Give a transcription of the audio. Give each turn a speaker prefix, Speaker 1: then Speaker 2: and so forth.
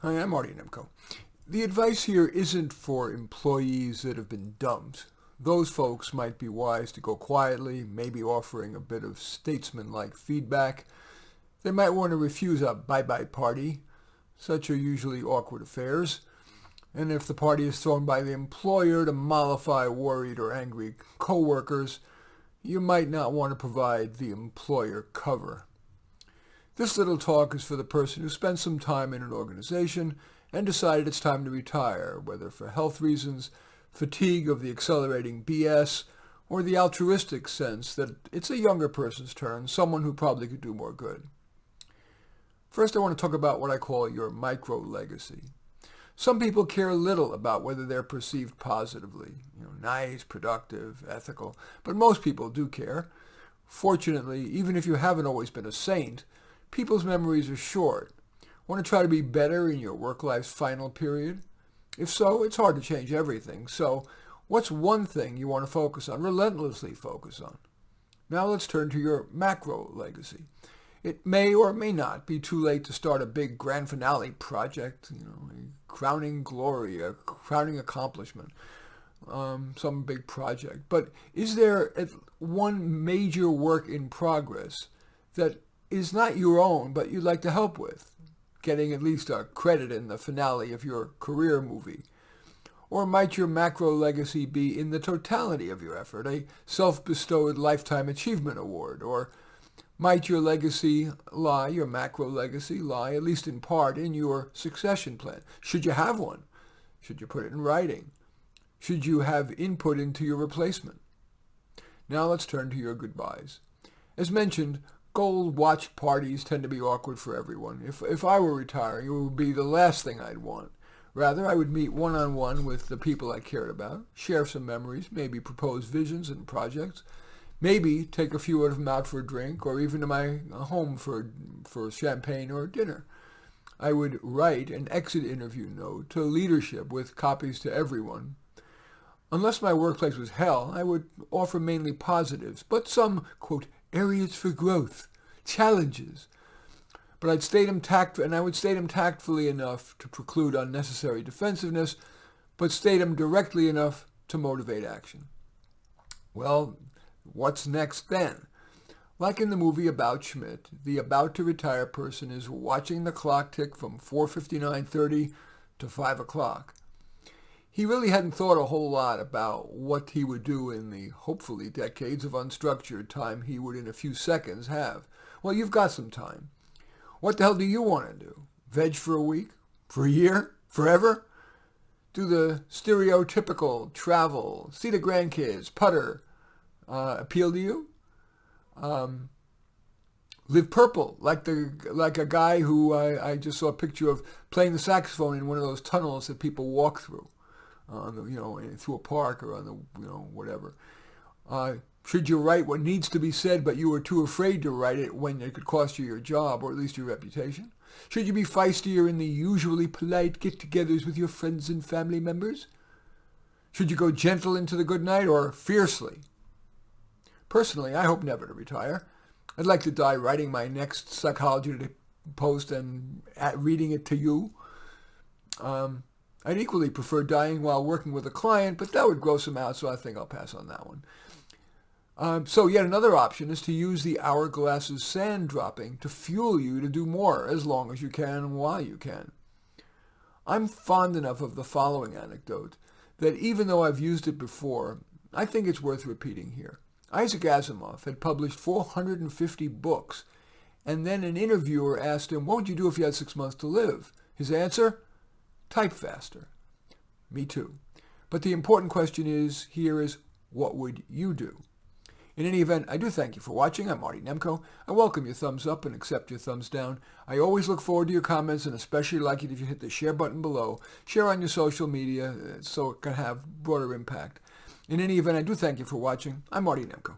Speaker 1: Hi, I'm Marty Nemko. The advice here isn't for employees that have been dumped. Those folks might be wise to go quietly, maybe offering a bit of statesman-like feedback. They might want to refuse a bye-bye party. Such are usually awkward affairs. And if the party is thrown by the employer to mollify worried or angry coworkers, you might not want to provide the employer cover. This little talk is for the person who spent some time in an organization and decided it's time to retire, whether for health reasons, fatigue of the accelerating BS, or the altruistic sense that it's a younger person's turn, someone who probably could do more good. First, I want to talk about what I call your micro-legacy. Some people care little about whether they're perceived positively, nice, productive, ethical, but most people do care. Fortunately, even if you haven't always been a saint, people's memories are short. Want to try to be better in your work life's final period? If so, it's hard to change everything. So, what's one thing you want to focus on, relentlessly focus on? Now let's turn to your macro legacy. It may or may not be too late to start a big grand finale project, a crowning glory, a crowning accomplishment, some big project. But is there one major work in progress that is not your own, but you'd like to help with, getting at least a credit in the finale of your career movie? Or might your macro legacy be in the totality of your effort, a self-bestowed Lifetime Achievement Award? Or might your legacy lie, your macro legacy lie, at least in part, in your succession plan? Should you have one? Should you put it in writing? Should you have input into your replacement? Now let's turn to your goodbyes. As mentioned, gold watch parties tend to be awkward for everyone. If I were retiring, it would be the last thing I'd want. Rather, I would meet one-on-one with the people I cared about, share some memories, maybe propose visions and projects, maybe take a few of them out for a drink or even to my home for champagne or dinner. I would write an exit interview note to leadership with copies to everyone. Unless my workplace was hell, I would offer mainly positives, but some, quote, areas for growth, challenges. But I would state them tactfully enough to preclude unnecessary defensiveness, but state them directly enough to motivate action. Well, what's next then? Like in the movie About Schmidt, the about-to-retire person is watching the clock tick from 4:59:30 to 5 o'clock. He really hadn't thought a whole lot about what he would do in the, hopefully, decades of unstructured time he would in a few seconds have. Well, you've got some time. What the hell do you want to do? Veg for a week? For a year? Forever? Do the stereotypical travel, see the grandkids, putter, appeal to you? Live purple, like a guy who I just saw a picture of playing the saxophone in one of those tunnels that people walk through, through a park or on the, whatever. Should you write what needs to be said, but you were too afraid to write it when it could cost you your job or at least your reputation? Should you be feistier in the usually polite get-togethers with your friends and family members? Should you go gentle into the good night or fiercely? Personally, I hope never to retire. I'd like to die writing my next Psychology Today post and reading it to you. I'd equally prefer dying while working with a client, but that would gross him out, so I think I'll pass on that one. So yet another option is to use the hourglass's sand dropping to fuel you to do more as long as you can and while you can. I'm fond enough of the following anecdote that even though I've used it before, I think it's worth repeating here. Isaac Asimov had published 450 books, and then an interviewer asked him, what would you do if you had 6 months to live? His answer? Type faster. Me too. But the important question is, what would you do? In any event, I do thank you for watching. I'm Marty Nemko. I welcome your thumbs up and accept your thumbs down. I always look forward to your comments and especially like it if you hit the share button below. Share on your social media so it can have broader impact. In any event, I do thank you for watching. I'm Marty Nemko.